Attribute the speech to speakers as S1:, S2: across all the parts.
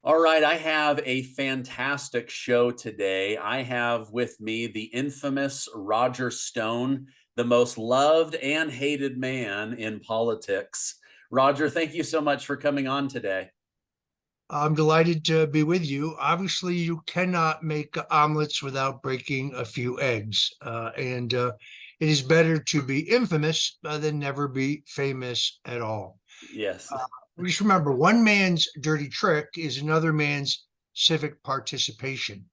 S1: All right, I have a fantastic show today. I have with me the infamous Roger Stone, the most loved and hated man in politics. Roger, thank you so much for coming on today.
S2: I'm delighted to be with you. Obviously, you cannot make omelets without breaking a few eggs. And it is better to be infamous than never be famous at all.
S1: Yes.
S2: Uh, just remember, one man's dirty trick is another man's civic participation.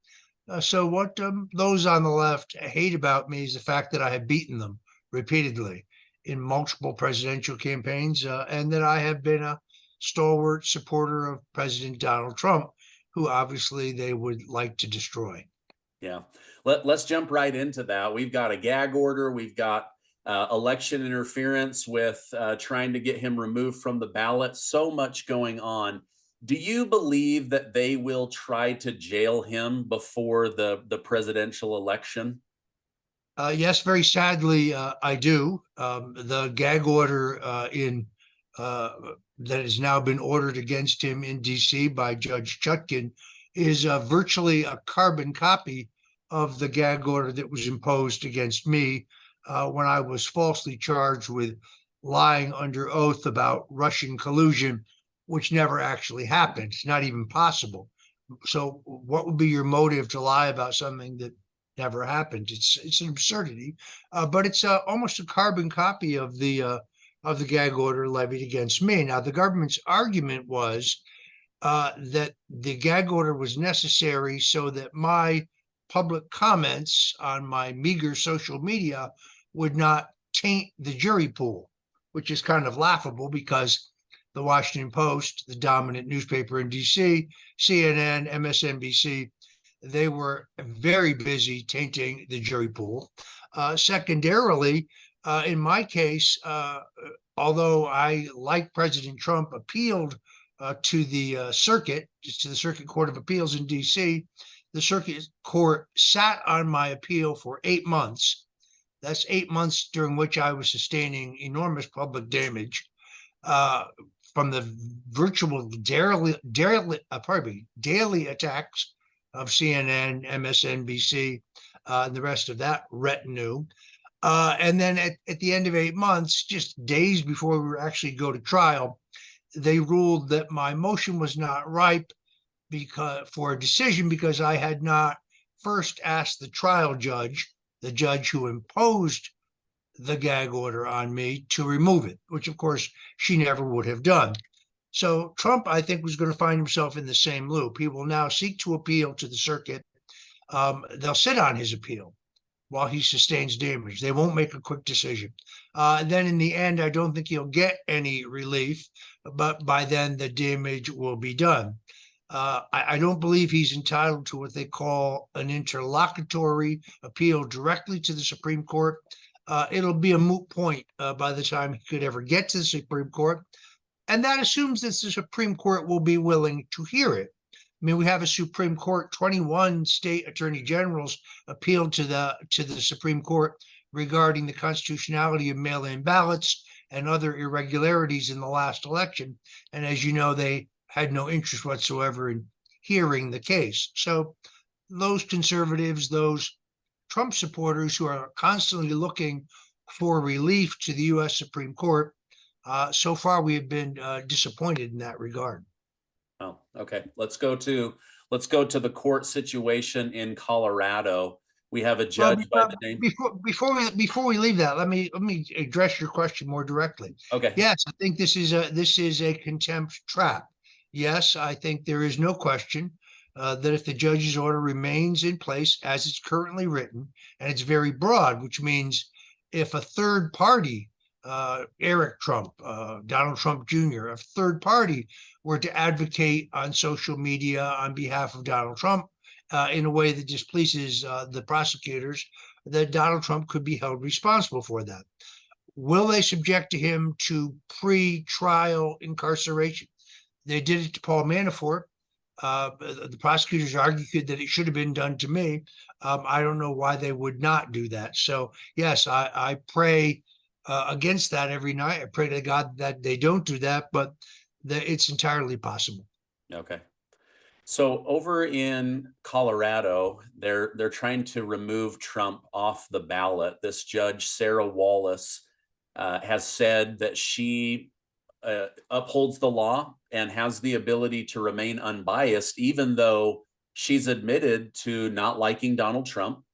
S2: So, what those on the left hate about me is the fact that I have beaten them repeatedly in multiple presidential campaigns, and that I have been a stalwart supporter of President Donald Trump, who obviously they would like to destroy.
S1: Yeah. Let's jump right into that. We've got a gag order. We've got election interference with trying to get him removed from the ballot. So much going on. Do you believe that they will try to jail him before the presidential election?
S2: Yes, very sadly, I do. The gag order in that has now been ordered against him in D.C. by Judge Chutkin is virtually a carbon copy of the gag order that was imposed against me when I was falsely charged with lying under oath about Russian collusion, which never actually happened. It's not even possible. So, what would be your motive to lie about something that never happened? It's an absurdity, but it's almost a carbon copy of the gag order levied against me. Now, the government's argument was that the gag order was necessary so that my public comments on my meager social media would not taint the jury pool, which is kind of laughable because the Washington Post, the dominant newspaper in DC, CNN, MSNBC, they were very busy tainting the jury pool. Secondarily, in my case, although I, like President Trump, appealed to the circuit, just to the Circuit Court of Appeals in D.C., the Circuit Court sat on my appeal for 8 months. That's 8 months during which I was sustaining enormous public damage uh, from the virtual daily attacks of CNN, MSNBC, and the rest of that retinue. And then at the end of 8 months, just days before we were actually go to trial, they ruled that my motion was not ripe because for a decision because I had not first asked the trial judge, the judge who imposed the gag order on me, to remove it, which of course she never would have done. So Trump, I think, was going to find himself in the same loop. He will now seek to appeal to the circuit. They'll sit on his appeal while he sustains damage. They won't make a quick decision. And then in the end, I don't think he'll get any relief, but by then the damage will be done. I don't believe he's entitled to what they call an interlocutory appeal directly to the Supreme Court. It'll be a moot point by the time he could ever get to the Supreme Court. And that assumes that the Supreme Court will be willing to hear it. I mean, we have a Supreme Court. 21 state attorney generals appealed to the Supreme Court regarding the constitutionality of mail-in ballots and other irregularities in the last election. And as you know, they had no interest whatsoever in hearing the case. So those conservatives, those Trump supporters who are constantly looking for relief to the U.S. Supreme Court, so far we have been disappointed in that regard.
S1: Oh, okay. Let's go to the court situation in Colorado. We have a
S2: Well,
S1: judge by the name.
S2: before we leave that, let me address your question more directly.
S1: Okay.
S2: Yes, I think this is a contempt trap. Yes, I think there is no question that if the judge's order remains in place as it's currently written, and it's very broad, which means if a third party, Eric Trump, Donald Trump Jr., a third party were to advocate on social media on behalf of Donald Trump in a way that displeases the prosecutors, that Donald Trump could be held responsible for that. Will they subject him to pre-trial incarceration? They did it to Paul Manafort. The prosecutors argued that it should have been done to me. I don't know why they would not do that. So, yes, I pray against that every night. I pray to God that they don't do that, but it's entirely possible.
S1: Okay. So over in Colorado, they're trying to remove Trump off the ballot. This judge, Sarah Wallace, has said that she upholds the law and has the ability to remain unbiased, even though she's admitted to not liking Donald Trump.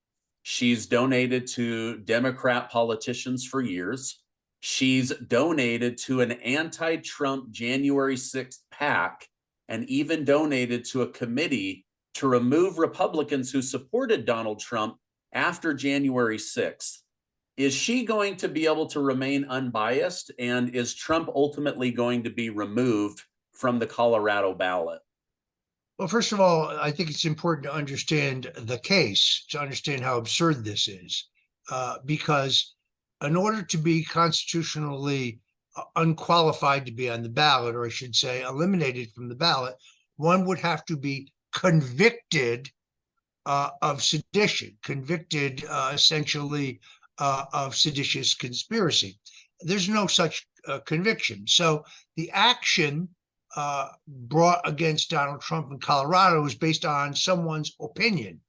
S1: She's donated to Democrat politicians for years. She's donated to an anti Trump January 6th PAC and even donated to a committee to remove Republicans who supported Donald Trump after January 6th. Is she going to be able to remain unbiased? And is Trump ultimately going to be removed from the Colorado ballot?
S2: Well, first of all, I think it's important to understand the case, to understand how absurd this is, because in order to be constitutionally unqualified to be on the ballot, or I should say eliminated from the ballot, one would have to be convicted of sedition, convicted essentially of seditious conspiracy. There's no such conviction. So the action brought against Donald Trump in Colorado is based on someone's opinion.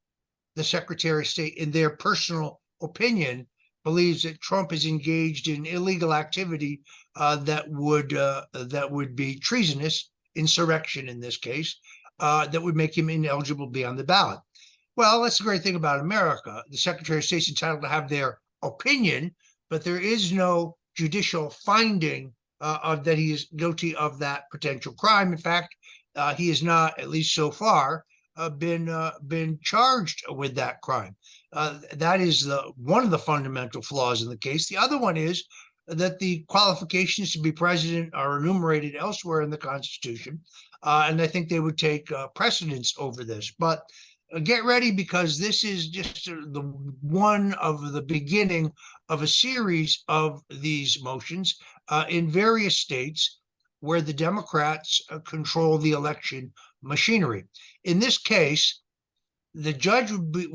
S2: The Secretary of State, in their personal opinion, believes that Trump is engaged in illegal activity that would be treasonous, insurrection in this case, that would make him ineligible to be on the ballot. Well, that's the great thing about America. The Secretary of State's entitled to have their opinion, but there is no judicial finding that he is guilty of that potential crime. In fact, he has not, at least so far, been charged with that crime. That is one of the fundamental flaws in the case. The other one is that the qualifications to be president are enumerated elsewhere in the Constitution, and I think they would take precedence over this. But get ready, because this is just the one of the beginning of a series of these motions in various states where the Democrats control the election machinery. In this case, the judge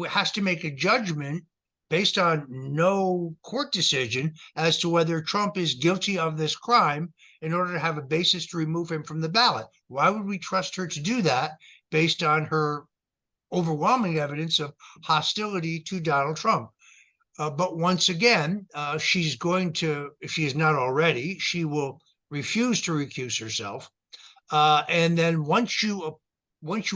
S2: has to make a judgment based on no court decision as to whether Trump is guilty of this crime in order to have a basis to remove him from the ballot. Why would we trust her to do that based on her overwhelming evidence of hostility to Donald Trump? But once again, she's going to, if she is not already, she will refuse to recuse herself. And then once you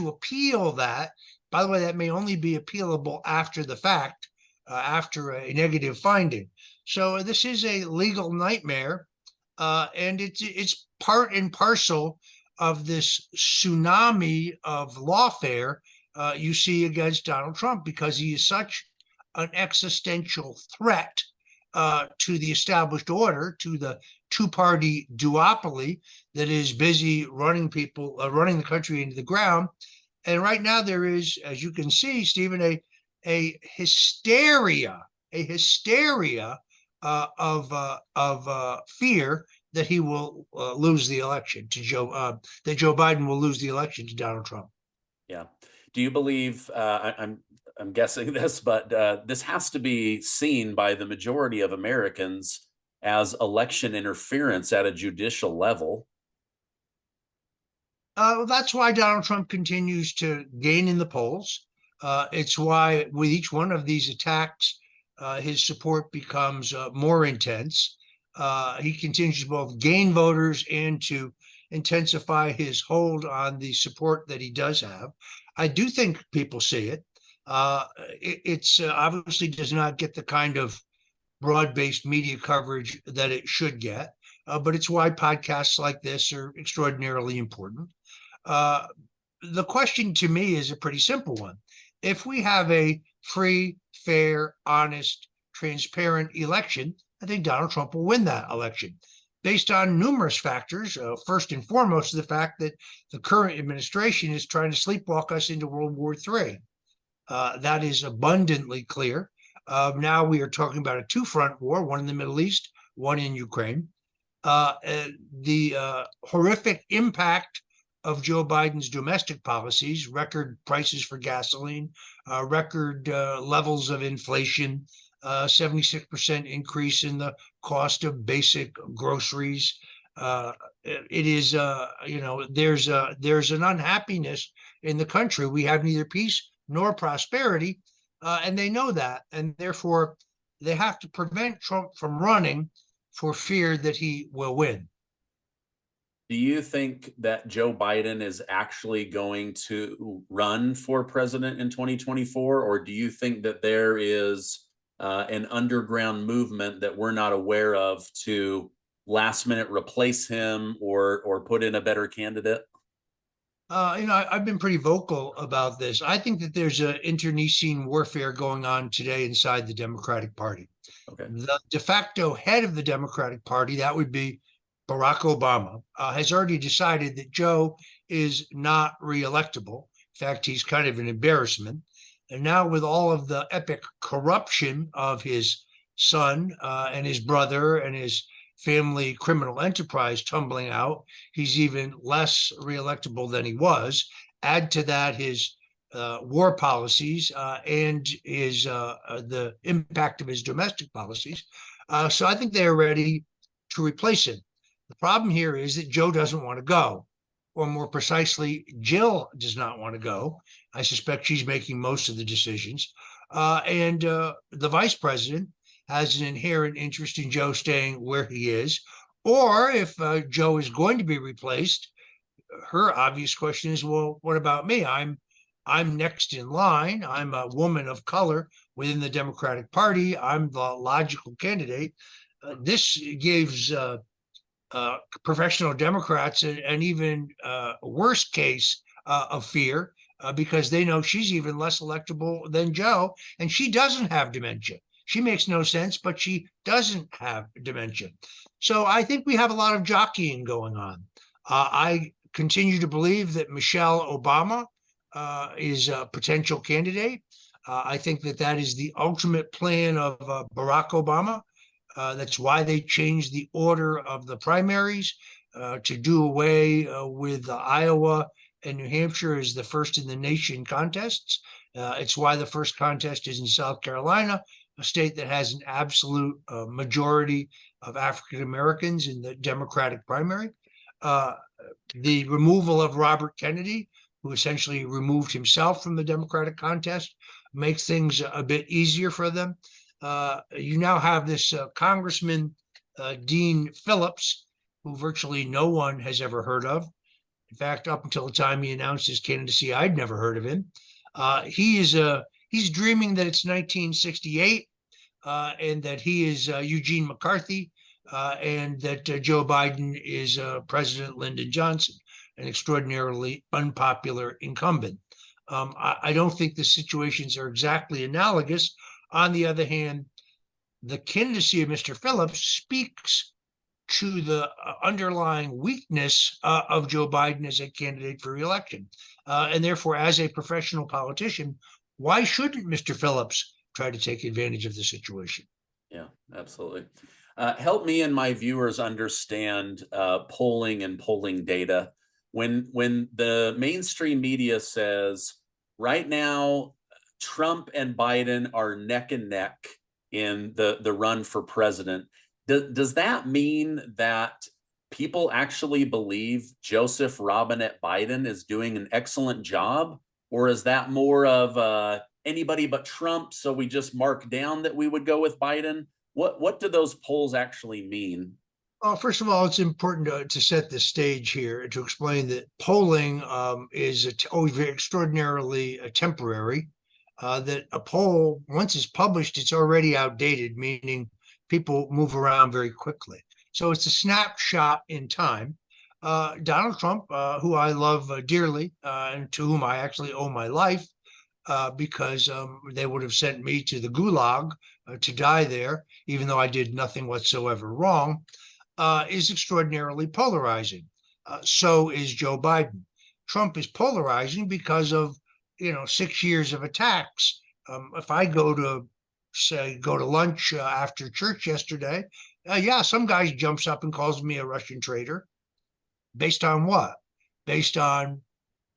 S2: appeal that, by the way, that may only be appealable after the fact, after a negative finding. So this is a legal nightmare, and it's part and parcel of this tsunami of lawfare you see against Donald Trump, because he is such an existential threat to the established order, to the two-party duopoly that is busy running the country into the ground. And right now there is, as you can see, Stephen, a hysteria of fear that he will lose the election to that Joe Biden will lose the election to Donald Trump.
S1: Yeah. Do you believe? I'm guessing this, but this has to be seen by the majority of Americans as election interference at a judicial level.
S2: That's why Donald Trump continues to gain in the polls. It's why with each one of these attacks, his support becomes more intense. He continues to both gain voters and to intensify his hold on the support that he does have. I do think people see it. It's obviously does not get the kind of broad-based media coverage that it should get, but it's why podcasts like this are extraordinarily important. The question to me is a pretty simple one. If we have a free, fair, honest, transparent election, I think Donald Trump will win that election based on numerous factors. First and foremost, the fact that the current administration is trying to sleepwalk us into World War III. That is abundantly clear. Now we are talking about a two-front war, one in the Middle East, one in Ukraine. The horrific impact of Joe Biden's domestic policies, record prices for gasoline, record levels of inflation, 76% increase in the cost of basic groceries. It is, there's an unhappiness in the country. We have neither peace nor prosperity, and they know that, and therefore they have to prevent Trump from running for fear that he will win.
S1: Do you think that Joe Biden is actually going to run for president in 2024, or do you think that there is an underground movement that we're not aware of to last minute replace him or put in a better candidate?
S2: I've been pretty vocal about this. I think that there's an internecine warfare going on today inside the Democratic Party.
S1: Okay.
S2: The de facto head of the Democratic Party, that would be Barack Obama, has already decided that Joe is not reelectable. In fact, he's kind of an embarrassment. And now, with all of the epic corruption of his son and his brother and his family criminal enterprise tumbling out, he's even less reelectable than he was. Add to that his war policies and his the impact of his domestic policies. So I think they're ready to replace him. The problem here is that Joe doesn't want to go, or more precisely, Jill does not want to go. I suspect she's making most of the decisions. And the vice president has an inherent interest in Joe staying where he is. Or if Joe is going to be replaced, her obvious question is, well, what about me? I'm next in line. I'm a woman of color within the Democratic Party. I'm the logical candidate. This gives professional Democrats an even worse case of fear because they know she's even less electable than Joe, and she doesn't have dementia. She makes no sense, but she doesn't have dementia. So I think we have a lot of jockeying going on. I continue to believe that Michelle Obama is a potential candidate. I think that that is the ultimate plan of Barack Obama. That's why they changed the order of the primaries to do away with Iowa and New Hampshire as the first in the nation contests. It's why the first contest is in South Carolina, a state that has an absolute majority of African Americans in the Democratic primary. The removal of Robert Kennedy, who essentially removed himself from the Democratic contest, makes things a bit easier for them. You now have this Congressman, Dean Phillips, who virtually no one has ever heard of. In fact, up until the time he announced his candidacy, I'd never heard of him. He's dreaming that it's 1968 and that he is Eugene McCarthy and that Joe Biden is President Lyndon Johnson, an extraordinarily unpopular incumbent. I don't think the situations are exactly analogous. On the other hand, the candidacy of Mr. Phillips speaks to the underlying weakness of Joe Biden as a candidate for reelection. And therefore, as a professional politician, why shouldn't Mr. Phillips try to take advantage of the situation?
S1: Yeah, absolutely. Help me and my viewers understand polling and polling data. When the mainstream media says right now Trump and Biden are neck and neck in the run for president, does that mean that people actually believe Joseph Robinette Biden is doing an excellent job? Or is that more of anybody but Trump, so we just mark down that we would go with Biden? What do those polls actually mean?
S2: Well, first of all, it's important to set the stage here to explain that polling is always very extraordinarily temporary. That a poll, once it's published, it's already outdated, meaning people move around very quickly. So it's a snapshot in time. Donald Trump, who I love dearly and to whom I actually owe my life, because they would have sent me to the gulag to die there, even though I did nothing whatsoever wrong, is extraordinarily polarizing. So is Joe Biden. Trump is polarizing because of 6 years of attacks. If I go to lunch after church yesterday, yeah, some guy jumps up and calls me a Russian traitor. Based on what? Based on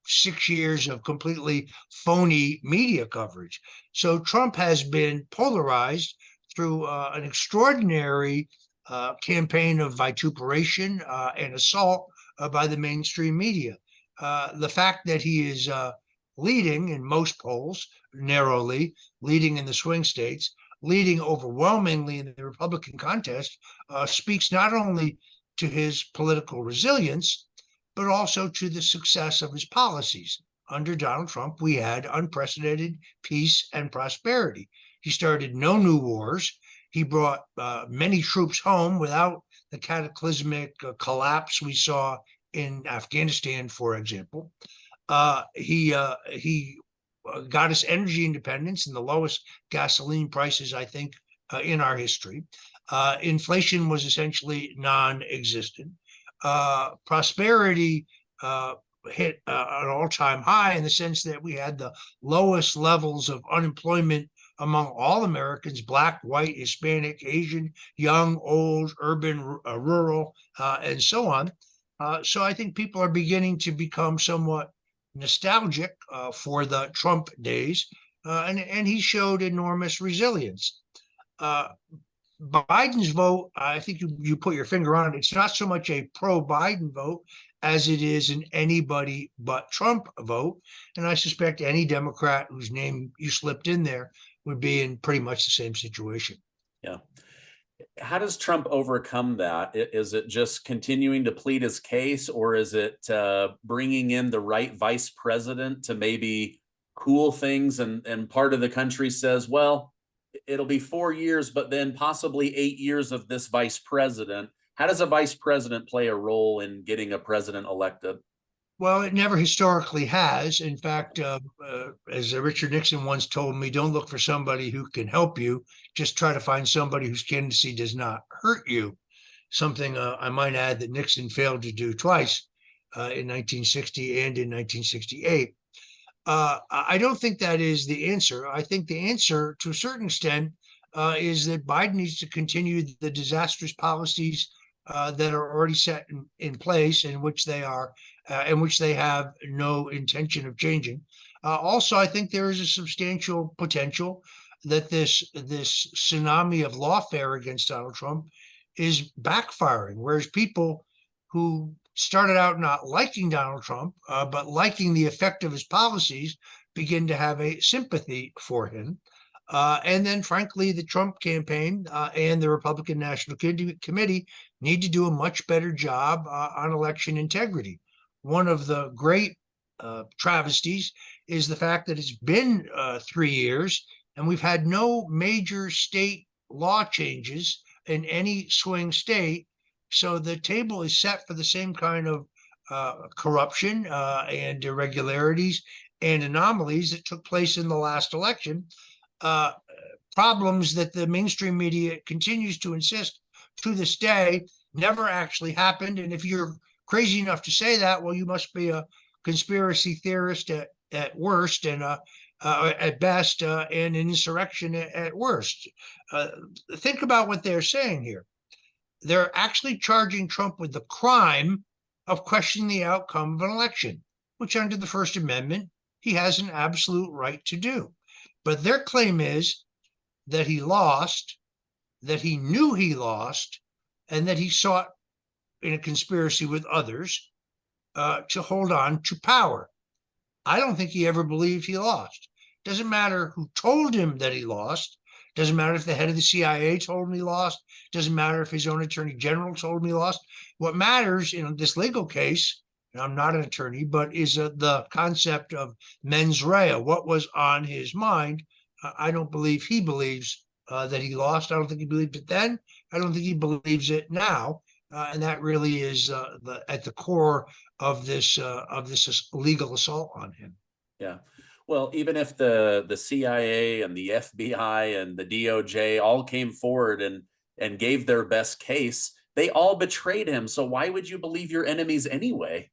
S2: 6 years of completely phony media coverage. So Trump has been polarized through an extraordinary campaign of vituperation and assault by the mainstream media. The fact that he is leading in most polls, narrowly, leading in the swing states, leading overwhelmingly in the Republican contest, speaks not only to his political resilience, but also to the success of his policies. Under Donald Trump, we had unprecedented peace and prosperity. He started no new wars. He brought many troops home without the cataclysmic collapse we saw in Afghanistan, for example. He got us energy independence and the lowest gasoline prices, I think, in our history. Inflation was essentially non-existent. Prosperity hit an all-time high in the sense that we had the lowest levels of unemployment among all Americans, Black, white, Hispanic, Asian, young, old, urban, rural, and so on. So I think people are beginning to become somewhat nostalgic for the Trump days, and he showed enormous resilience. Uh, Biden's vote, I think you put your finger on it. It's not so much a pro-Biden vote as it is an anybody but Trump vote. And I suspect any Democrat whose name you slipped in there would be in pretty much the same situation.
S1: Yeah. How does Trump overcome that? Is it just continuing to plead his case, or is it bringing in the right vice president to maybe cool things? And part of the country says, well, it'll be 4 years, but then possibly 8 years of this vice president. How does a vice president play a role in getting a president elected?
S2: Well, it never historically has. In fact, as Richard Nixon once told me, don't look for somebody who can help you. Just try to find somebody whose candidacy does not hurt you. Something I might add that Nixon failed to do twice in 1960 and in 1968. I don't think that is the answer. I think the answer, to a certain extent, is that Biden needs to continue the disastrous policies that are already set in place, in which they are, in which they have no intention of changing. Also, I think there is a substantial potential that this tsunami of lawfare against Donald Trump is backfiring, whereas people who started out not liking Donald Trump, but liking the effect of his policies, begin to have a sympathy for him. And then, frankly, the Trump campaign and the Republican National Committee need to do a much better job on election integrity. One of the great travesties is the fact that it's been 3 years and we've had no major state law changes in any swing state. So the table is set for the same kind of corruption and irregularities and anomalies that took place in the last election. Uh, Problems that the mainstream media continues to insist to this day never actually happened. And if you're crazy enough to say that, well, you must be a conspiracy theorist at worst, and at best, and an insurrection at worst. Think about what they're saying here. They're actually charging Trump with the crime of questioning the outcome of an election, which under the First Amendment, he has an absolute right to do. But their claim is that he lost, that he knew he lost, and that he sought in a conspiracy with others to hold on to power. I don't think he ever believed he lost. Doesn't matter who told him that he lost. Doesn't matter if the head of the CIA told him he lost. Doesn't matter if his own attorney general told him he lost. What matters in this legal case, and I'm not an attorney, but is the concept of mens rea, what was on his mind. I don't believe he believes that he lost. I don't think he believed it then. I don't think he believes it now. And that really is at the core of this legal assault on him.
S1: Yeah. Well, even if the CIA and the FBI and the DOJ all came forward and gave their best case, they all betrayed him. So why would you believe your enemies anyway?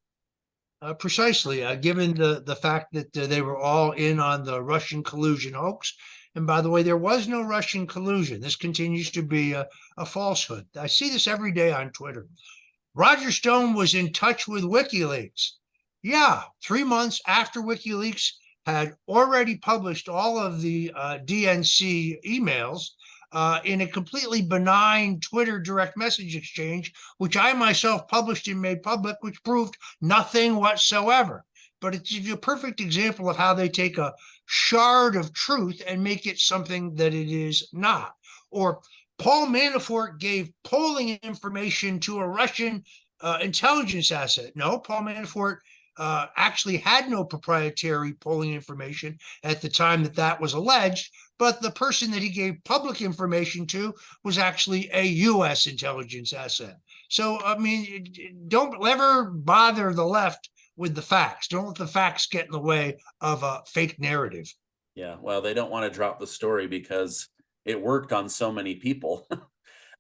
S2: Precisely, given the fact that they were all in on the Russian collusion hoax. And by the way, there was no Russian collusion. This continues to be a falsehood. I see this every day on Twitter. Roger Stone was in touch with WikiLeaks. Yeah, 3 months after WikiLeaks had already published all of the DNC emails, in a completely benign Twitter direct message exchange, which I myself published and made public, which proved nothing whatsoever. But it's a perfect example of how they take a shard of truth and make it something that it is not. Or Paul Manafort gave polling information to a Russian intelligence asset. No, Paul Manafort actually had no proprietary polling information at the time that that was alleged, but the person that he gave public information to was actually a U.S. intelligence asset. So, I mean, don't ever bother the left with the facts. Don't let the facts get in the way of a fake narrative.
S1: Yeah, well, they don't want to drop the story because it worked on so many people.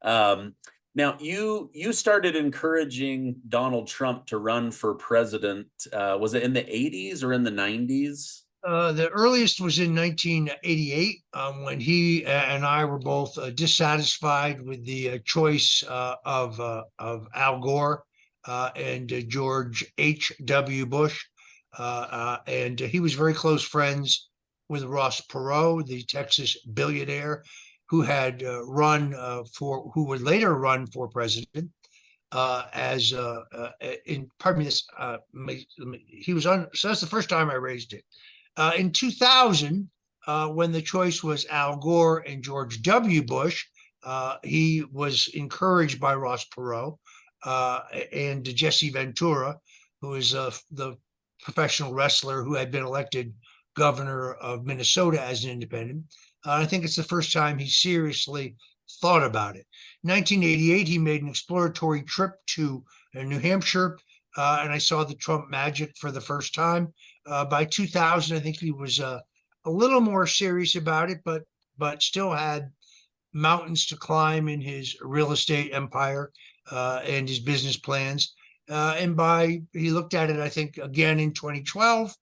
S1: um, Now, you started encouraging Donald Trump to run for president. Was it in the 80s or in the 90s?
S2: The earliest was in 1988 when he and I were both dissatisfied with the choice of Al Gore and George H.W. Bush. And he was very close friends with Ross Perot, the Texas billionaire who had who would later run for president. Pardon me, he was on, so that's the first time I raised it. In 2000, when the choice was Al Gore and George W. Bush, he was encouraged by Ross Perot and Jesse Ventura, who is the professional wrestler who had been elected governor of Minnesota as an independent. I think it's the first time he seriously thought about it. In 1988, he made an exploratory trip to New Hampshire, and I saw the Trump magic for the first time. By 2000, I think he was a little more serious about it, but still had mountains to climb in his real estate empire and his business plans. He looked at it, I think, again in 2012,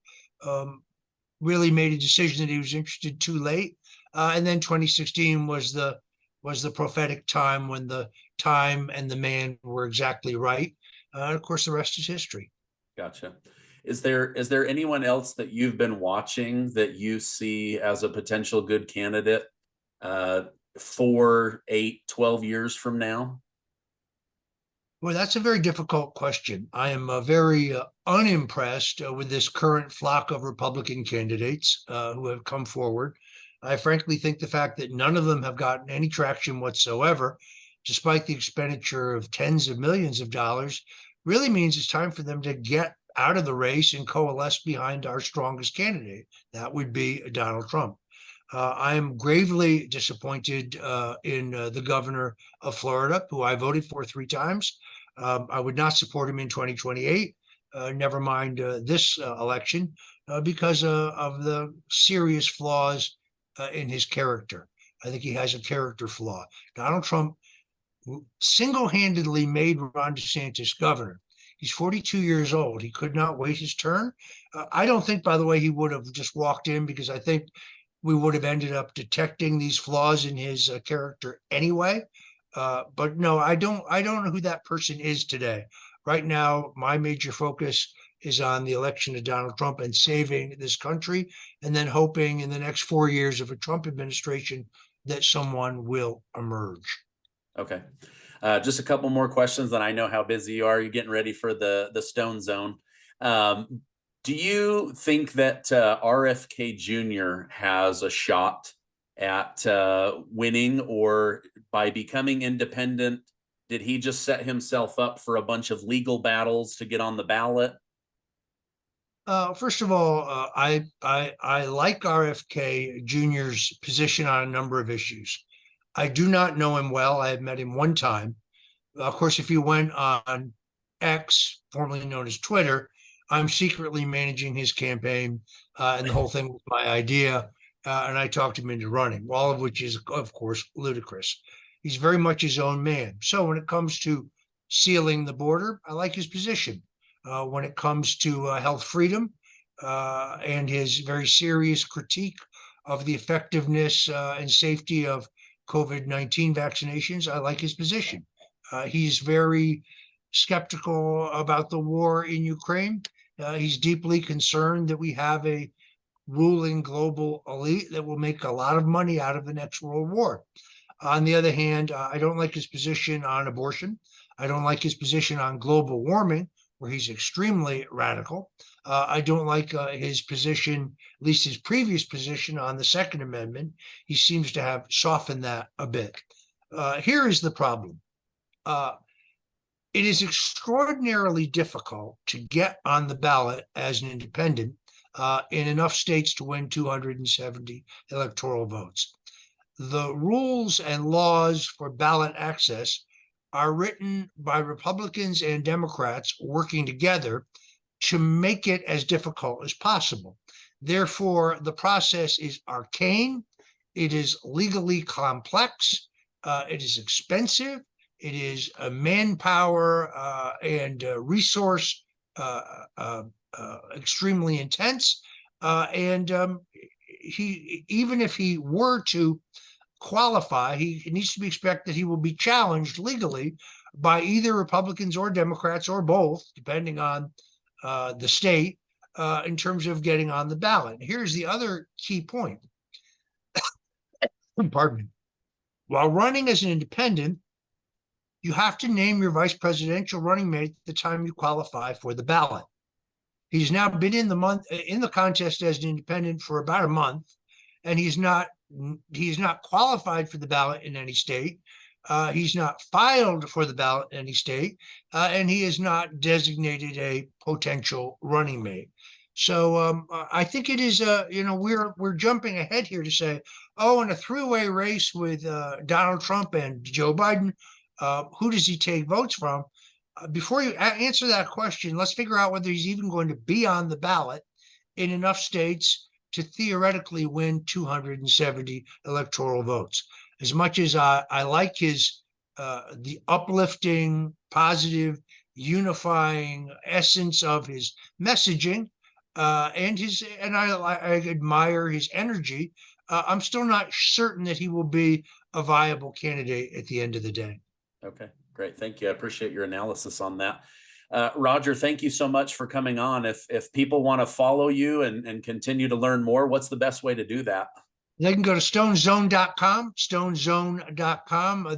S2: really made a decision that he was interested too late. And then 2016 was the prophetic time when the time and the man were exactly right. Of course, the rest is history.
S1: Gotcha. Is there anyone else that you've been watching that you see as a potential good candidate 4, 8, 12 years from now?
S2: Well, that's a very difficult question. I am very unimpressed with this current flock of Republican candidates who have come forward. I frankly think the fact that none of them have gotten any traction whatsoever, despite the expenditure of tens of millions of dollars, really means it's time for them to get out of the race and coalesce behind our strongest candidate. That would be Donald Trump. I am gravely disappointed in the governor of Florida, who I voted for 3 times. I would not support him in 2028, never mind this election, because of the serious flaws in his character. I think he has a character flaw. Donald Trump single-handedly made Ron DeSantis governor. He's 42 years old. He could not wait his turn. I don't think, by the way, he would have just walked in, because I think we would have ended up detecting these flaws in his character anyway. But no, I don't know who that person is today. Right now, my major focus is on the election of Donald Trump and saving this country, and then hoping in the next 4 years of a Trump administration that someone will emerge.
S1: Okay. Just a couple more questions, then I know how busy you are. You're getting ready for the Stone Zone. Do you think that RFK Jr. has a shot at winning, or by becoming independent, did he just set himself up for a bunch of legal battles to get on the ballot?
S2: First of all, I like RFK Jr.'s position on a number of issues. I do not know him well. I have met him one time. Of course, if you went on X, formerly known as Twitter, I'm secretly managing his campaign, and the whole thing was my idea. And I talked him into running, all of which is, of course, ludicrous. He's very much his own man. So when it comes to sealing the border, I like his position. When it comes to health freedom and his very serious critique of the effectiveness and safety of COVID-19 vaccinations, I like his position. He's very skeptical about the war in Ukraine. He's deeply concerned that we have a ruling global elite that will make a lot of money out of the next world war. On the other hand, I don't like his position on abortion. I don't like his position on global warming, where he's extremely radical. I don't like his position, at least his previous position on the Second Amendment. He seems to have softened that a bit. Here is the problem. It is extraordinarily difficult to get on the ballot as an independent in enough states to win 270 electoral votes. The rules and laws for ballot access are written by Republicans and Democrats working together to make it as difficult as possible. Therefore, the process is arcane, it is legally complex, it is expensive, it is manpower and resource extremely intense. And he, even if he were to qualify, he needs to be expected he will be challenged legally by either Republicans or Democrats or both, depending on the state, in terms of getting on the ballot. Here's the other key point. Pardon me. While running as an independent, you have to name your vice presidential running mate at the time you qualify for the ballot. He's now been in the contest as an independent for about a month, and he's not qualified for the ballot in any state. He's not filed for the ballot in any state, and he is not designated a potential running mate. So I think it is, we're jumping ahead here to say, oh, in a three-way race with Donald Trump and Joe Biden, who does he take votes from? Before you answer that question, let's figure out whether he's even going to be on the ballot in enough states to theoretically win 270 electoral votes. As much as I like his the uplifting, positive, unifying essence of his messaging, and I admire his energy, I'm still not certain that he will be a viable candidate at the end of the day.
S1: Okay, great. Thank you. I appreciate your analysis on that. Roger, thank you so much for coming on. If people want to follow you and continue to learn more, what's the best way to do that?
S2: They can go to stonezone.com.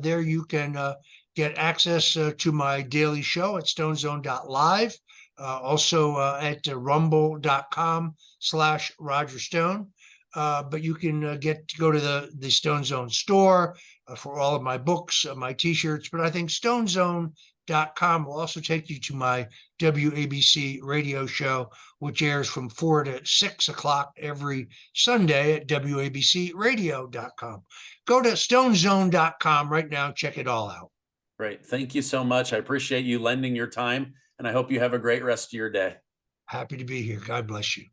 S2: There you can get access to my daily show at stonezone.live. Also at rumble.com/Roger Stone. But you can go to the Stone Zone store for all of my books, my t-shirts. But I think stonezone.com will also take you to my WABC radio show, which airs from 4 to 6 o'clock every Sunday at WABCradio.com. Go to stonezone.com right now and check it all out.
S1: Great. Thank you so much. I appreciate you lending your time, and I hope you have a great rest of your day.
S2: Happy to be here. God bless you.